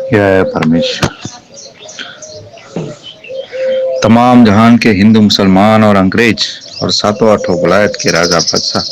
जय परमेश्वर। तमाम जहान के हिंदू, मुसलमान और अंग्रेज और सातों आठों वलायत के राजा बादशाह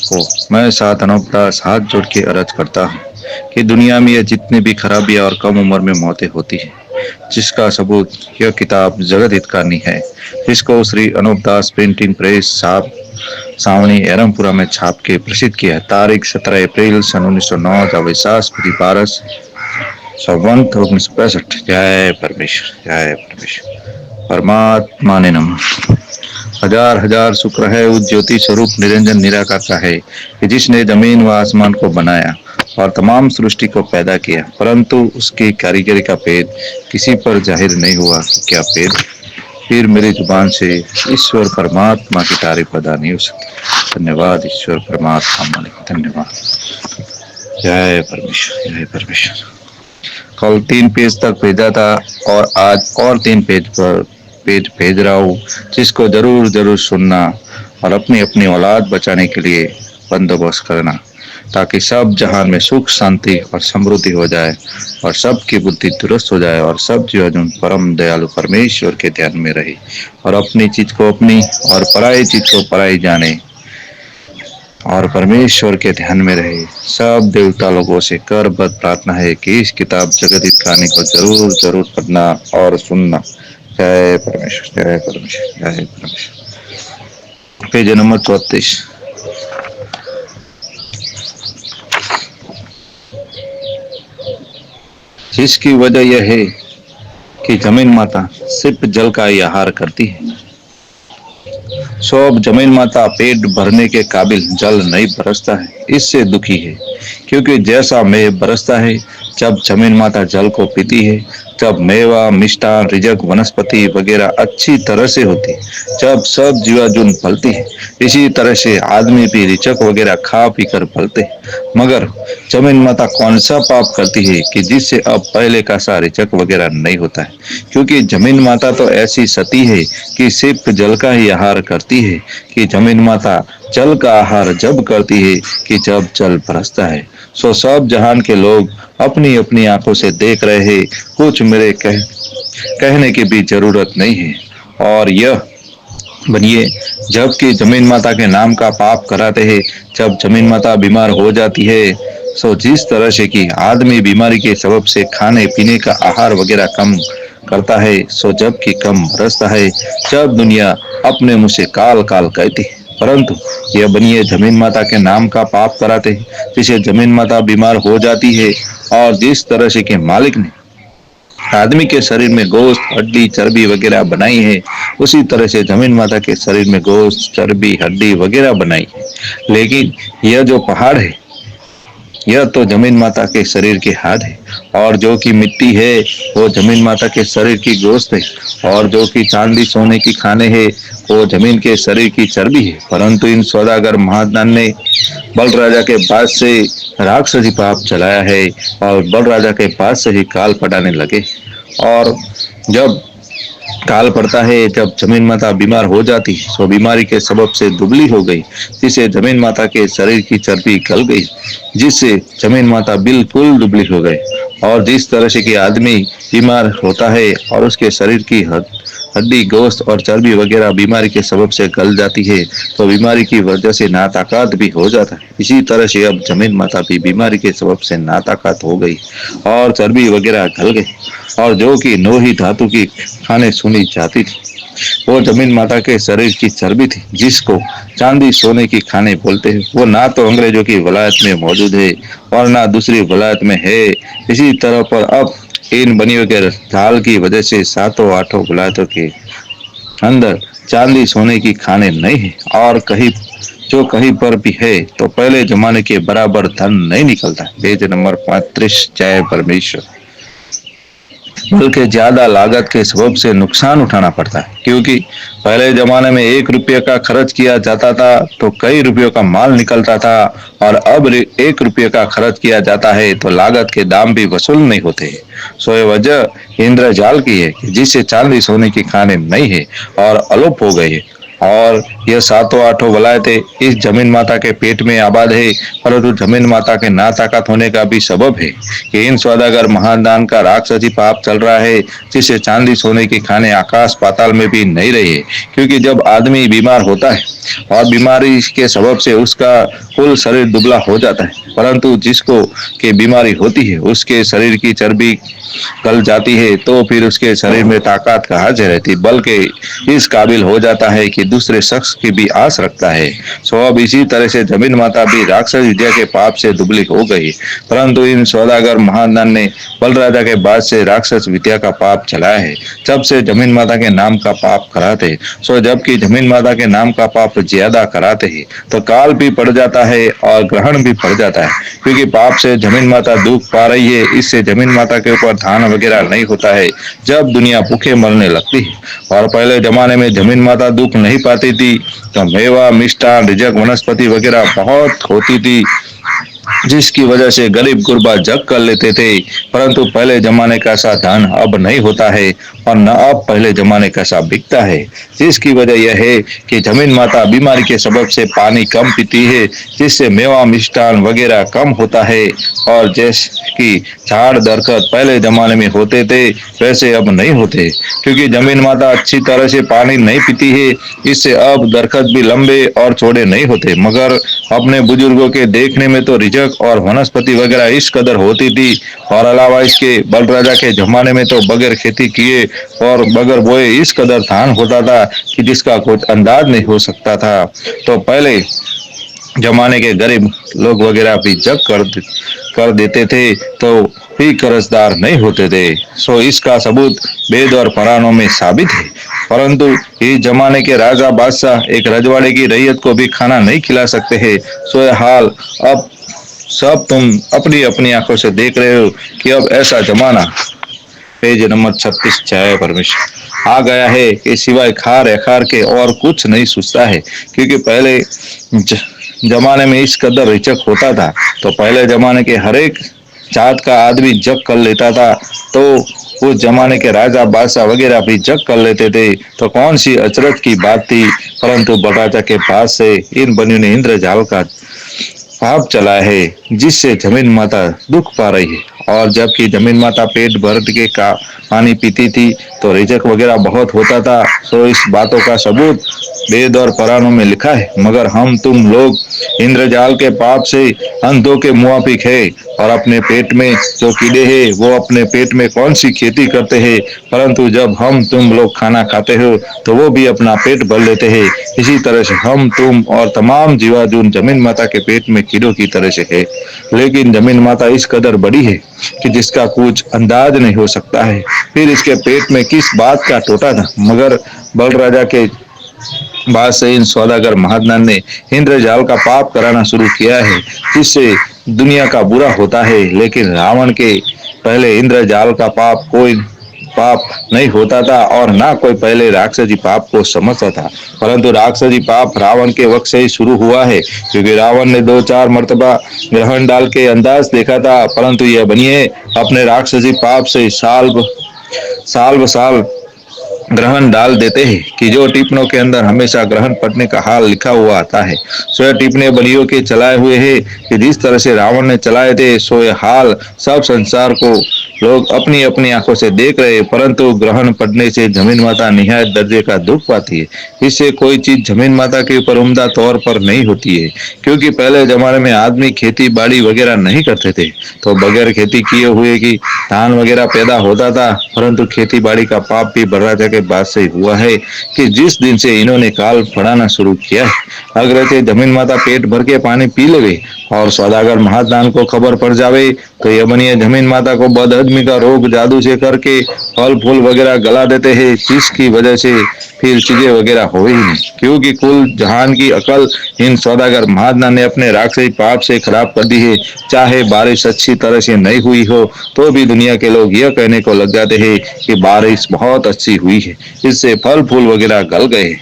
को मैं साथ अनोपदास हाथ जोड़ के अर्ज करता हूँ कि दुनिया में ये जितनी भी खराबियां और कम उम्र में मौतें होती हैं, जिसका सबूत यह किताब जगत हितकानी है, जिसको श्री अनूपदास प्रिंटिंग प्रेस साहब सावनी एरमपुरा में छाप के प्रसिद्ध किया है। तारीख 17 अप्रैल सन 1909 का वैसाख पारस संवत 1965। जय परमेश्वर, जय परमेश्वर। परमात्मा ने नमः। हजार हजार शुक्र है उस ज्योति स्वरूप निरंजन निराकार का है कि जिसने जमीन व आसमान को बनाया और तमाम सृष्टि को पैदा किया, परंतु उसकी कारीगरी का भेद किसी पर जाहिर नहीं हुआ। क्या भेद? फिर मेरी जुबान से ईश्वर परमात्मा की तारीफ अदा नहीं हो सकती। धन्यवाद ईश्वर परमात्मा मालिक, धन्यवाद। जय परमेश्वर, जय परमेश्वर। कल 3 पेज तक भेजा था और आज और 3 पेज पर भेज रहा हूँ, जिसको जरूर जरूर सुनना और अपनी अपनी औलाद बचाने के लिए बंदोबस्त करना, ताकि सब जहान में सुख शांति और समृद्धि हो जाए और सबकी बुद्धि दुरुस्त हो जाए और सब जीवन परम दयालु परमेश्वर के ध्यान में रहे और अपनी चीज को अपनी और पराई चीज को पराई जाने और परमेश्वर के ध्यान में रहे। सब देवता लोगों से करबद्ध प्रार्थना है कि इस किताब जगत हितकानी को जरूर जरूर पढ़ना और सुनना। जय परमेश्वर, जय परमेश्वर, जय परमेश्वर। Page number 34। जिसकी वजह यह है कि जमीन माता सिर्फ जल का ही आहार करती है। अब जमीन माता पेट भरने के काबिल जल नहीं बरसता है, इससे दुखी है, क्योंकि जैसा मेघ बरसता है जब जमीन माता जल को पीती है, जब मेवा, मिष्टान, रिजक, वनस्पति वगैरह अच्छी तरह से होती है, जब सब जीवाजून फलती है, इसी तरह से आदमी भी रिचक वगैरह खा पी कर फलते हैं। मगर जमीन माता कौन सा पाप करती है कि जिससे अब पहले का सा रिचक वगैरह नहीं होता है? क्योंकि जमीन माता तो ऐसी सती है कि सिर्फ जल का ही आहार करती है, कि जमीन माता जल का आहार जब करती है कि जब जल बरसता है। सब जहान के लोग अपनी अपनी आंखों से देख रहे हैं, कुछ मेरे कहने की भी जरूरत नहीं है। और यह बनिए, जबकि जमीन माता के नाम का पाप कराते हैं, जब जमीन माता बीमार हो जाती है, जिस तरह से कि आदमी बीमारी के सबब से खाने पीने का आहार वगैरह कम करता है, जबकि कम बरसता है, जब दुनिया अपने मुंह से काल काल कहती है, परंतु यह बनिए जमीन माता के नाम का पाप कराते हैं, जिसे जमीन माता बीमार हो जाती है और जिस तरह से कि मालिक ने आदमी के शरीर में गोश्त, हड्डी, चर्बी वगैरह बनाई है, उसी तरह से जमीन माता के शरीर में गोश्त, चर्बी, हड्डी वगैरह बनाई है। लेकिन यह जो पहाड़ है, यह तो जमीन माता के शरीर के हाथ है, और जो कि मिट्टी है वो जमीन माता के शरीर की गोश्त है, और जो कि चांदी सोने की खाने है वो जमीन के शरीर की चर्बी है। परंतु इन सौदागर महादान ने बल राजा के पास से राक्षसी पाप चलाया है और बल राजा के पास से ही काल पड़ाने लगे। और जब काल पड़ता है, जब जमीन माता बीमार हो जाती, बीमारी के सबब से दुबली हो गई, जिससे जमीन माता के शरीर की चर्बी गल गई, जिससे जमीन माता बिल्कुल दुबली हो गई। और जिस तरह से कि आदमी बीमार होता है और उसके शरीर की हड्डी, गोश्त और चर्बी वगैरह बीमारी के सबब से गल जाती है, तो बीमारी की वजह से नाताकत भी हो जाता है। इसी तरह से अब जमीन माता भी बीमारी के सबब से नाताकत हो गई और चर्बी वगैरह गल गई, और जो कि लोही धातु की खाने सुनी जाती थी, वो जमीन माता के शरीर की चर्बी थी, जिसको चांदी सोने की खाने बोलते हैं। वो ना तो अंग्रेजों की वलायत में मौजूद है और ना दूसरी वलायत में है। इसी तरह पर अब इन बनियों के ढाल की वजह से सातों आठों वलायतों के अंदर चांदी सोने की खाने नहीं है, और कहीं पर भी है तो पहले जमाने के बराबर धन नहीं निकलता। Page number 35। जय परमेश्वर। बल्कि ज्यादा लागत के सबब से नुकसान उठाना पड़ता है, क्योंकि पहले जमाने में 1 रुपये का खर्च किया जाता था तो कई रुपयों का माल निकलता था, और अब 1 रुपये का खर्च किया जाता है तो लागत के दाम भी वसूल नहीं होते। ये वजह इंद्रजाल की है, जिससे चांदी सोने की खाने नहीं है और अलोप हो गई है। और यह सातों आठों वलायतें इस जमीन माता के पेट में आबाद है, परंतु जमीन माता के ना ताकत होने का भी सबब है कि इन सौदागर महादान का राक्षसी पाप चल रहा है, जिससे चांदी सोने के खाने आकाश पाताल में भी नहीं रहे। क्योंकि जब आदमी बीमार होता है और बीमारी के सबब से उसका कुल शरीर दुबला हो जाता है, परंतु जिसको के बीमारी होती है उसके शरीर की चर्बी गल जाती है, तो फिर उसके शरीर में ताकत कहाँ से रहती, बल्कि इस काबिल हो जाता है कि दूसरे शख्स की भी आस रखता है। सो अब इसी तरह से जमीन माता भी राक्षस विद्या के पाप से दुबली हो गई, परंतु इन सौदागर महादान ने बल राजा के बाद से राक्षस विद्या का पाप चलाया है। जब से जमीन माता के नाम का पाप कराते, सो जबकि जमीन माता के नाम का पाप ज्यादा कराते हैं तो काल भी पड़ जाता है और ग्रहण भी पड़ जाता है। क्योंकि पाप से जमीन माता दुख पा रही है, इससे जमीन माता के ऊपर धान वगैरह नहीं होता है जब दुनिया भूखे मरने लगती है। और पहले जमाने में जमीन माता दुख नहीं पाती थी तो मेवा मिष्ठान रिजक वनस्पति वगैरह बहुत होती थी, जिसकी वजह से गरीब गुरबा जग कर लेते थे। परंतु पहले जमाने का सा धन अब नहीं होता है और न अब पहले जमाने का सा बिकता है, जिसकी वजह यह है कि जमीन माता बीमारी के सबब से पानी कम पीती है, जिससे मेवा मिष्ठान वगैरह कम होता है। और जैसे कि झाड़ दरखत पहले जमाने में होते थे वैसे अब नहीं होते, क्योंकि जमीन माता अच्छी तरह से पानी नहीं पीती है, इससे अब दरखत भी लंबे और चौड़े नहीं होते। मगर अपने बुजुर्गों के देखने में तो रिजक और वनस्पति वगैरह इस कदर होती थी, और अलावा इसके बल राजा के जमाने में तो बगैर खेती किए और बगैर बोए इस कदर धान होता था कि जिसका कुछ अंदाज नहीं हो सकता था। तो पहले जमाने के गरीब लोग वगैरह भी जग कर देते थे तो भी कर्जदार नहीं होते थे। सो इसका सबूत वेद और पुराणों में साबित है। परंतु इस जमाने के राजा बादशाह एक रजवाड़े की रैयत को भी खाना नहीं खिला सकते हैं। सो यह हाल अब सब तुम अपनी अपनी आंखों से देख रहे हो कि अब ऐसा जमाना पेज नंबर 36 चाहे परमेश्वर आ गया है कि सिवाय खार एखार के और कुछ नहीं सूझता है। क्योंकि पहले जमाने में इस कदर रिचक होता था तो पहले जमाने के हर एक जात का आदमी जग कर लेता था, तो उस जमाने के राजा बादशाह वगैरह भी जग कर लेते थे, तो कौन सी अचरज की बात थी। परंतु बलराजा के पास से इन बनियों ने इंद्रजाल का पाप चला है, जिससे जमीन माता दुख पा रही है। और जबकि जमीन माता पेट भर के का पानी पीती थी तो रिजक वगैरह बहुत होता था। तो इस बातों का सबूत वेद और पुराणों में लिखा है। मगर हम तुम लोग इंद्रजाल के पाप से अंधों के मुआफिक है, और अपने पेट में जो कीड़े हैं वो अपने पेट में कौन सी खेती करते हैं, परंतु जब हम तुम लोग खाना खाते हो तो वो भी अपना पेट भर लेते हैं। इसी तरह से हम तुम और तमाम जीवाजून जमीन माता के पेट में कीड़ों की तरह से है। लेकिन जमीन माता इस कदर बड़ी है कि जिसका कुछ अंदाज नहीं हो सकता है। फिर इसके पेट में किस बात का टोटा था। मगर बल राजा के बाद से इन सौदागर महादान ने इंद्रजाल का पाप कराना शुरू किया है, जिससे दुनिया का बुरा होता है। लेकिन रावण के पहले इंद्रजाल का पाप नहीं होता था और ना कोई पहले राक्षसी पाप को समझता था, परंतु राक्षसी पाप रावण के वक्त से ही शुरू हुआ है। क्योंकि रावण ने 2-4 मर्तबा ग्रहण डाल के अंदाज देखा था, परंतु यह बनिए अपने राक्षसी पाप से साल ब साल ग्रहण डाल देते हैं कि जो टिप्पणों के अंदर हमेशा ग्रहण पड़ने का हाल लिखा हुआ आता है। सो यह टिप्पणी बलियों के चलाए हुए है कि जिस तरह से रावण ने चलाए थे, सो यह हाल सब संसार को लोग अपनी अपनी आंखों से देख रहे हैं। परंतु ग्रहण पड़ने से जमीन माता निहायत दर्जे का दुख पाती है। इससे कोई चीज जमीन माता के ऊपर उम्दा तौर पर नहीं होती है। क्योंकि पहले जमाने में आदमी खेती बाड़ी वगैरह नहीं करते थे, तो बगैर खेती किए हुए की धान वगैरह पैदा होता था। परंतु खेती बाड़ी का पाप भी बलराजा के बाद से हुआ है कि जिस दिन से इन्होंने काल पढ़ाना शुरू किया है, अगर से जमीन माता पेट भर के पानी पी लेवे और सौदागर महादान को खबर पड़ जावे तो यह बनिए जमीन माता को बदहजमी का रोग जादू से करके फल फूल वगैरह गला देते हैं, जिसकी वजह से फिर चीजें वगैरह हो ही नहीं। क्योंकि कुल जहान की अकल इन सौदागर महादान ने अपने राक्षसी पाप से खराब कर दी है। चाहे बारिश अच्छी तरह से नहीं हुई हो तो भी दुनिया के लोग यह कहने को लग जाते हैं कि बारिश बहुत अच्छी हुई है, इससे फल फूल वगैरह गल गए।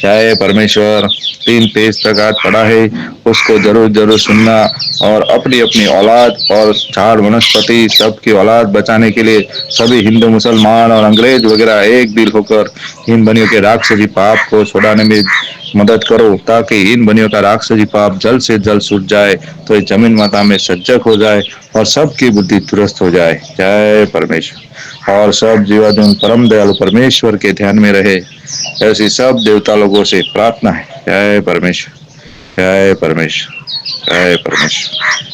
जय परमेश्वर। 3 पेज तक आज पढ़ा है, उसको जरूर जरूर सुनना और अपनी अपनी औलाद और झाड़ वनस्पति सबकी औलाद बचाने के लिए सभी हिंदू मुसलमान और अंग्रेज वगैरह एक दिल होकर इन बनियों के राक्षसी पाप को छुड़ाने में मदद करो, ताकि इन बनियों का राक्षसी पाप जल्द से जल्द छूट जाए, तो इस जमीन माता में सज्जक हो जाए और सबकी बुद्धि दुरुस्त हो जाए। जय परमेश्वर। और सब जीवादुन परम दयालु परमेश्वर के ध्यान में रहे, ऐसी सब देवता लोगों से प्रार्थना है। जय परमेश्वर, जय परमेश्वर, जय परमेश्वर।